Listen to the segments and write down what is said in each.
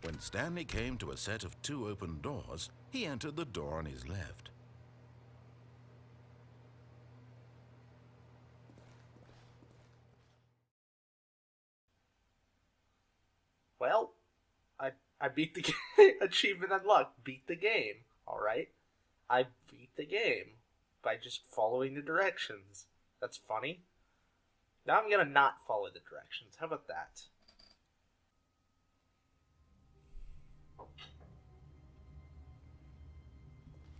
When Stanley came to a set of 2 open doors, he entered the door on his left. Well, I beat the game. Achievement unlocked. Beat the game. Alright? I beat the game by just following the directions. That's funny. Now I'm gonna not follow the directions. How about that?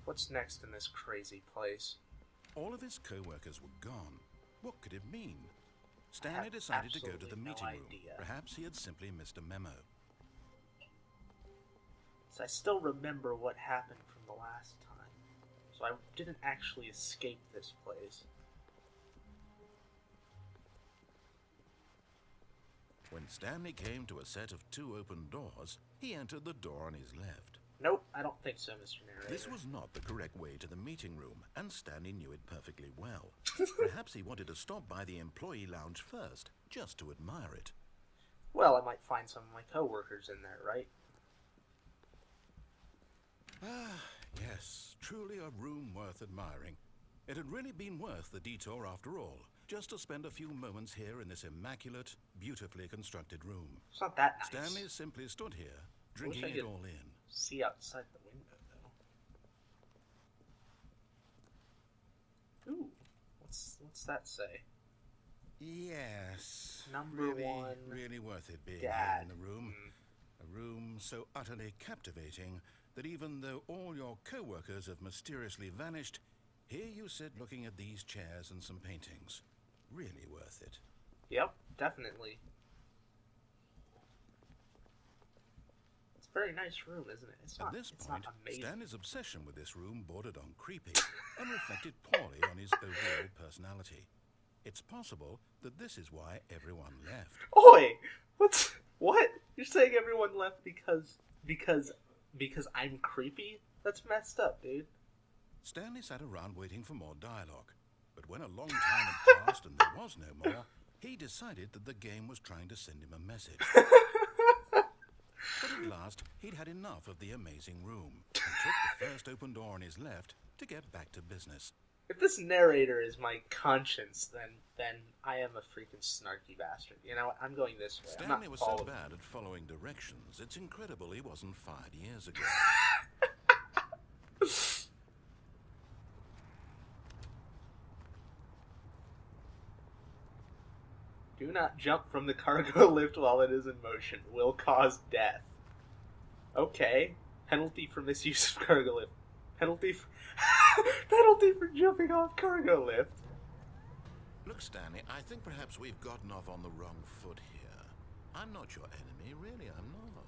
What's next in this crazy place? All of his co-workers were gone. What could it mean? Stanley decided to go to the meeting room. Perhaps he had simply missed a memo. So I still remember what happened from the last time. So I didn't actually escape this place. When Stanley came to a set of 2 open doors, he entered the door on his left. Nope, I don't think so, Mr. Narrator. This was not the correct way to the meeting room, and Stanley knew it perfectly well. Perhaps he wanted to stop by the employee lounge first, just to admire it. Well, I might find some of my co-workers in there, right? Ah, yes, truly a room worth admiring. It had really been worth the detour after all, just to spend a few moments here in this immaculate, beautifully constructed room. It's not that nice. Stanley simply stood here, drinking it all in. See outside the window, though. Ooh, what's that say? Yes. Number one. Really worth it being Dad. here in the room. A room so utterly captivating that even though all your co-workers have mysteriously vanished, here you sit looking at these chairs and some paintings. Really worth it. Yep, definitely. It's a very nice room, isn't it? At this point, not amazing. Stanley's obsession with this room bordered on creepy and reflected poorly on his overall personality. It's possible that this is why everyone left. Oi! What? You're saying everyone left because I'm creepy? That's messed up, dude. Stanley sat around waiting for more dialogue, but when a long time had passed and there was no more, he decided that the game was trying to send him a message. But at last, he'd had enough of the amazing room and took the first open door on his left to get back to business. If this narrator is my conscience, then I am a freaking snarky bastard. You know what? I'm going this way. Stanley was so bad at following directions, it's incredible he wasn't fired years ago. Do not jump from the cargo lift while it is in motion. Will cause death. Okay. Penalty for misuse of cargo lift. Penalty for jumping off cargo lift. Look, Stanley, I think perhaps we've gotten off on the wrong foot here. I'm not your enemy, really, I'm not.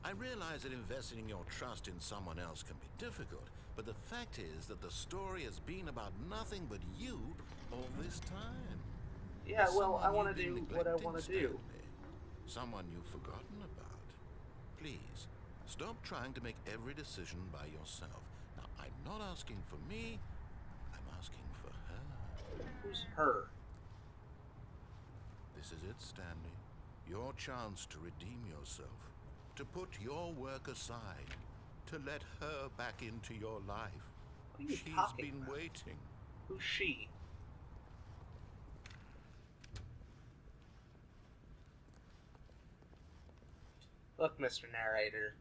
I realize that investing your trust in someone else can be difficult, but the fact is that the story has been about nothing but you all this time. Yeah, well, I want to do what I want to do. Someone you've forgotten about. Please, stop trying to make every decision by yourself. Now, I'm not asking for me, I'm asking for her. Who's her? This is it, Stanley. Your chance to redeem yourself. To put your work aside. To let her back into your life. What are you She's talking been about? waiting. Who's she? Look, Mr. Narrator,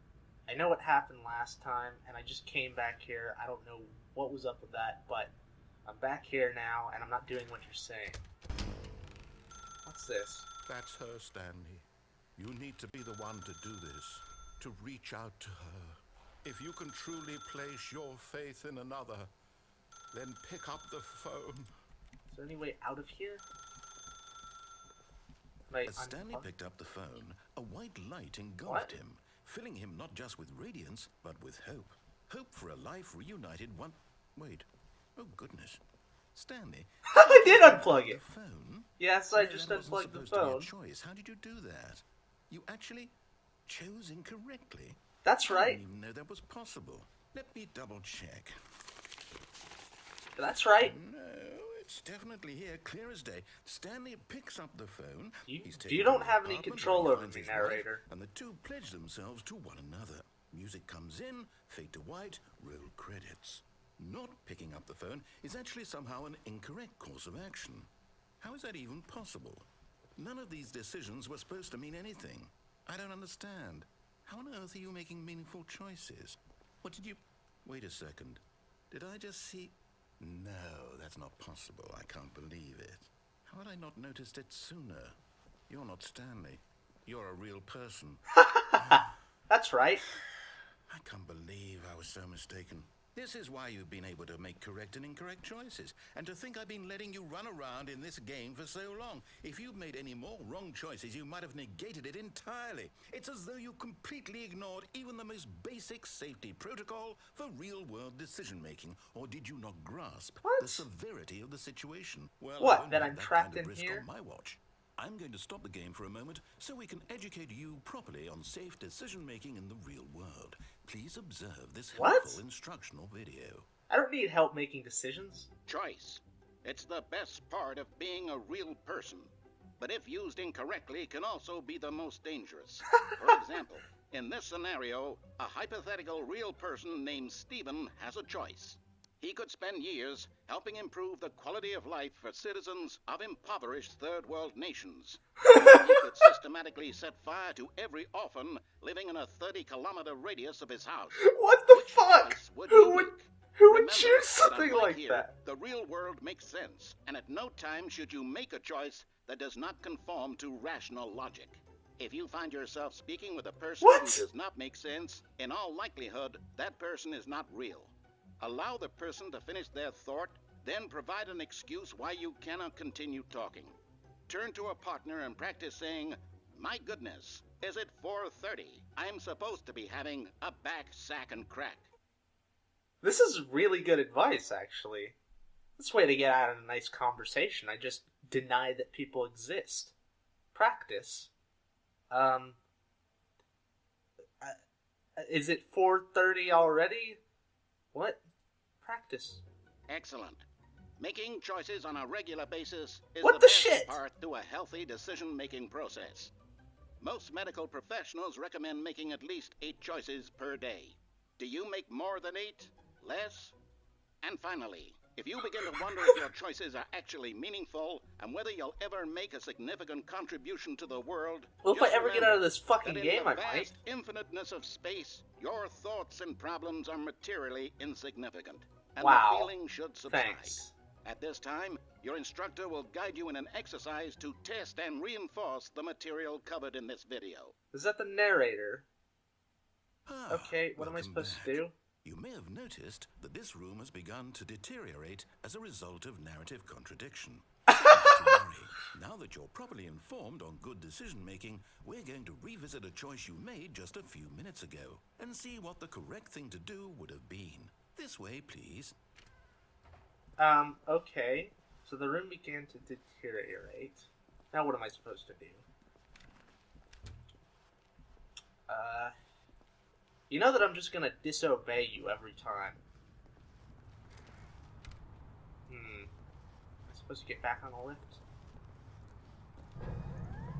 I know what happened last time, and I just came back here. I don't know what was up with that, but I'm back here now, and I'm not doing what you're saying. What's this? That's her, Stanley. You need to be the one to do this. To reach out to her. If you can truly place your faith in another, then pick up the phone. Is there any way out of here? As Stanley picked up the phone, a white light engulfed him, filling him not just with radiance, but with hope. Hope for a life reunited one... Wait. Oh, goodness. Stanley... I did unplug it! Phone? Yes, I just unplugged the phone. Choice. How did you do that? You actually chose incorrectly. That's right. I didn't even know that was possible. Let me double check. That's right. No, it It's definitely here, clear as day. Stanley picks up the phone. You don't have any control over me, narrator. And the two pledge themselves to one another. Music comes in, fade to white, roll credits. Not picking up the phone is actually somehow an incorrect course of action. How is that even possible? None of these decisions were supposed to mean anything. I don't understand. How on earth are you making meaningful choices? What did you... Wait a second. Did I just see... No, that's not possible. I can't believe it. How had I not noticed it sooner? You're not Stanley. You're a real person. That's right. I can't believe I was so mistaken. This is why you've been able to make correct and incorrect choices. And to think I've been letting you run around in this game for so long. If you'd made any more wrong choices, you might have negated it entirely. It's as though you completely ignored even the most basic safety protocol for real-world decision-making. Or did you not grasp the severity of the situation? Well, what, that I'm trapped in here? On my watch. I'm going to stop the game for a moment so we can educate you properly on safe decision-making in the real world. Please observe this helpful instructional video. I don't need help making decisions. Choice. It's the best part of being a real person. But if used incorrectly, can also be the most dangerous. For example, in this scenario, a hypothetical real person named Stephen has a choice. He could spend years helping improve the quality of life for citizens of impoverished third world nations. He could systematically set fire to every orphan living in a 30-kilometer radius of his house. What the fuck? Who would choose something like that? The real world makes sense, and at no time should you make a choice that does not conform to rational logic. If you find yourself speaking with a person who does not make sense, in all likelihood, that person is not real. Allow the person to finish their thought, then provide an excuse why you cannot continue talking. Turn to a partner and practice saying, "My goodness, is it 4:30? I'm supposed to be having a back, sack, and crack." This is really good advice, actually. This way to get out of a nice conversation. I just deny that people exist. Practice. Is it 4:30 already? What? Practice. Excellent. Making choices on a regular basis is the best part to a healthy decision-making process. Most medical professionals recommend making at least 8 choices per day. Do you make more than 8? Less? And finally, if you begin to wonder if your choices are actually meaningful and whether you'll ever make a significant contribution to the world, well, if I ever get out of this fucking game, I might. In the vast infiniteness of space, your thoughts and problems are materially insignificant, and the feeling should subside. Thanks. At this time, your instructor will guide you in an exercise to test and reinforce the material covered in this video. Is that the narrator? Okay, what am I supposed to do? You may have noticed that this room has begun to deteriorate as a result of narrative contradiction. Not to worry. Now that you're properly informed on good decision-making, we're going to revisit a choice you made just a few minutes ago and see what the correct thing to do would have been. This way, please. Okay. So the room began to deteriorate. Now what am I supposed to do? You know that I'm just gonna disobey you every time. Am I supposed to get back on the lift?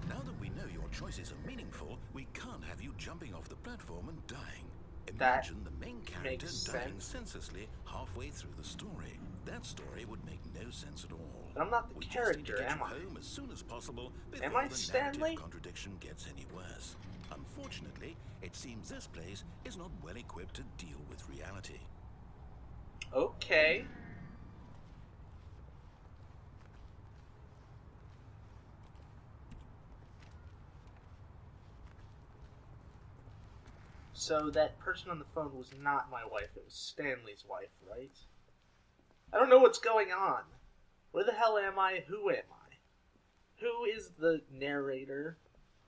Now that we know your choices are meaningful, we can't have you jumping off the platform and dying. That Imagine the main character dying senselessly halfway through the story. That story would make no sense at all. But I'm not the character, am am I? Home as soon as possible before Am I the Stanley? narrative contradiction gets any worse. Unfortunately, it seems this place is not well equipped to deal with reality. Okay. So that person on the phone was not my wife, it was Stanley's wife, right? I don't know what's going on. Where the hell am I? Who am I? Who is the narrator?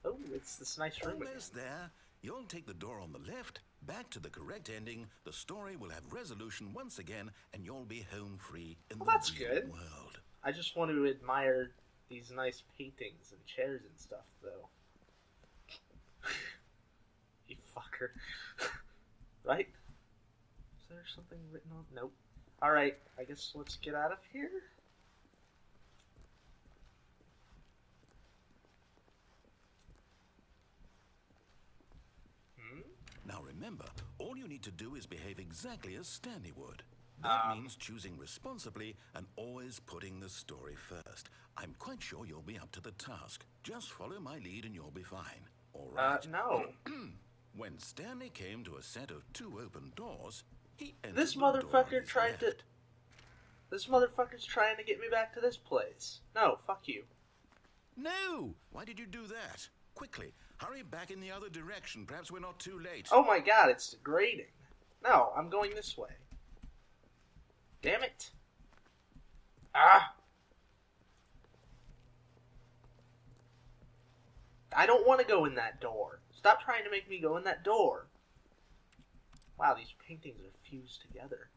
Oh, it's this nice room Almost there. You'll take the door on the left, back to the correct ending, the story will have resolution once again, and you'll be home free in the real world. I just want to admire these nice paintings and chairs and stuff, though. You fucker. Right? Is there something written on? Nope. Alright, I guess let's get out of here. Remember, all you need to do is behave exactly as Stanley would. That means choosing responsibly and always putting the story first. I'm quite sure you'll be up to the task. Just follow my lead and you'll be fine. All right? No. When Stanley came to a set of 2 open doors, he entered This the door on motherfucker his tried to... left. This motherfucker's trying to get me back to this place. No, fuck you. No! Why did you do that? Quickly, hurry back in the other direction. Perhaps we're not too late. Oh my god, it's degrading. No, I'm going this way. Damn it. Ah! I don't want to go in that door. Stop trying to make me go in that door. Wow, these paintings are fused together.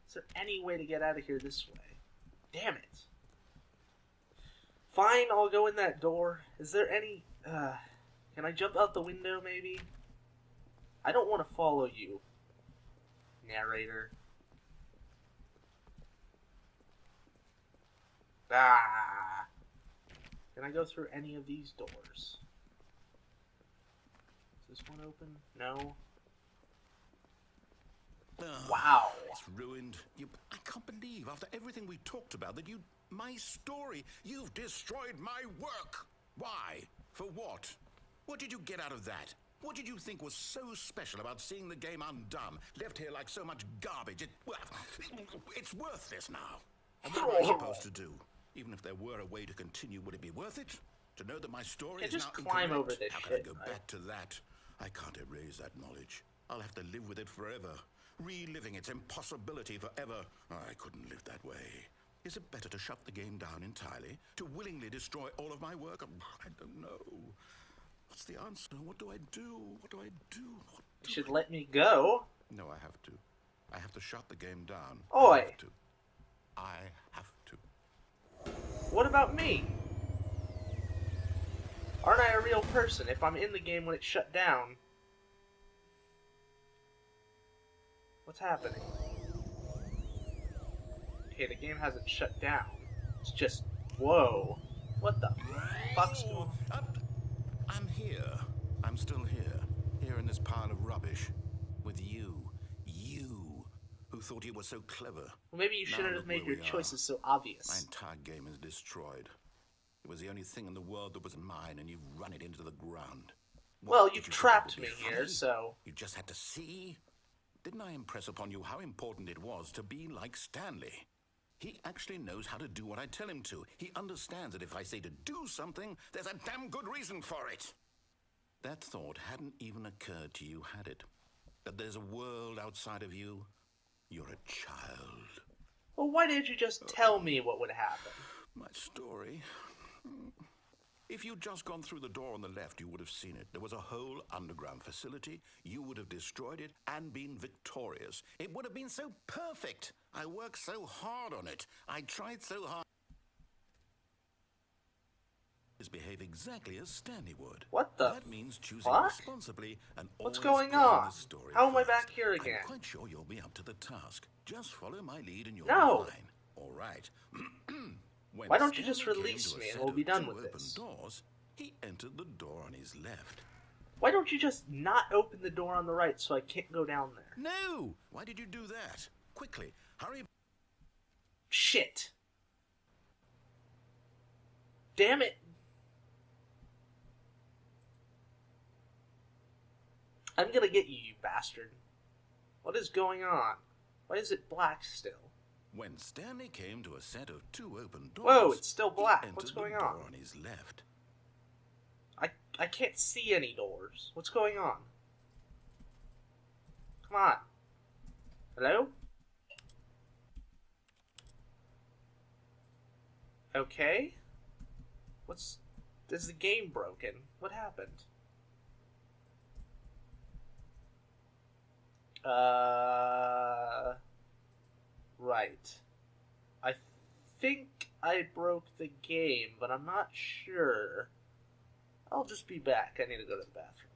Is there any way to get out of here this way? Damn it. Fine, I'll go in that door. Is there any... can I jump out the window, maybe? I don't want to follow you, narrator. Ah! Can I go through any of these doors? Is this one open? No. Wow. It's ruined. I can't believe, after everything we talked about, that you... My story. You've destroyed my work. Why? For what? What did you get out of that? What did you think was so special about seeing the game undone, left here like so much garbage? It's worthless now. And what am I supposed to do? Even if there were a way to continue, would it be worth it? To know that my story is now just climb incorrect? over this How shit, can I go right? back to that? I can't erase that knowledge. I'll have to live with it forever, reliving its impossibility forever. I couldn't live that way. Is it better to shut the game down entirely? To willingly destroy all of my work? I don't know. What's the answer? What do I do? What do I do? You should let me go. No, I have to. I have to shut the game down. Oi. I have to. I have to. What about me? Aren't I a real person if I'm in the game when it's shut down? What's happening? Okay, the game hasn't shut down. It's just... Whoa. What the fuck's going on? I'm here. I'm still here. Here in this pile of rubbish. With you. You. Who thought you were so clever. Well, maybe you Now shouldn't look have made where your we are. choices so My obvious. entire game is destroyed. It was the only thing in the world that was mine, and you've run it into the ground. What, Well, did you've you think that trapped would me be here, funny? so... You just had to see? Didn't I impress upon you how important it was to be like Stanley? He actually knows how to do what I tell him to. He understands that if I say to do something, there's a damn good reason for it. That thought hadn't even occurred to you, had it? That there's a world outside of you? You're a child. Well, why didn't you just tell me what would happen? My story. If you'd just gone through the door on the left, you would have seen it. There was a whole underground facility. You would have destroyed it and been victorious. It would have been so perfect. I worked so hard on it. I tried so hard. Behave exactly as Stanley would. What the That means choosing fuck? responsibly and What's always going putting on? the story How am I first. back here again? I'm quite sure you'll be up to the task. Just follow my lead and you'll No. be fine. All right. When Why don't you just Stanley release came to a me and set we'll of be done 2 with open this? doors, he entered the door on his left. Why don't you just not open the door on the right so I can't go down there? No! Why did you do that? Quickly, hurry. Shit. Damn it. I'm gonna get you, you bastard. What is going on? Why is it black still? When Stanley came to a set of 2 open doors, Whoa, it's still he black. entered What's the going door on? on his left. I can't see any doors. What's going on? Come on. Hello? Okay. Is the game broken? What happened? Right. I think I broke the game, but I'm not sure. I'll just be back. I need to go to the bathroom.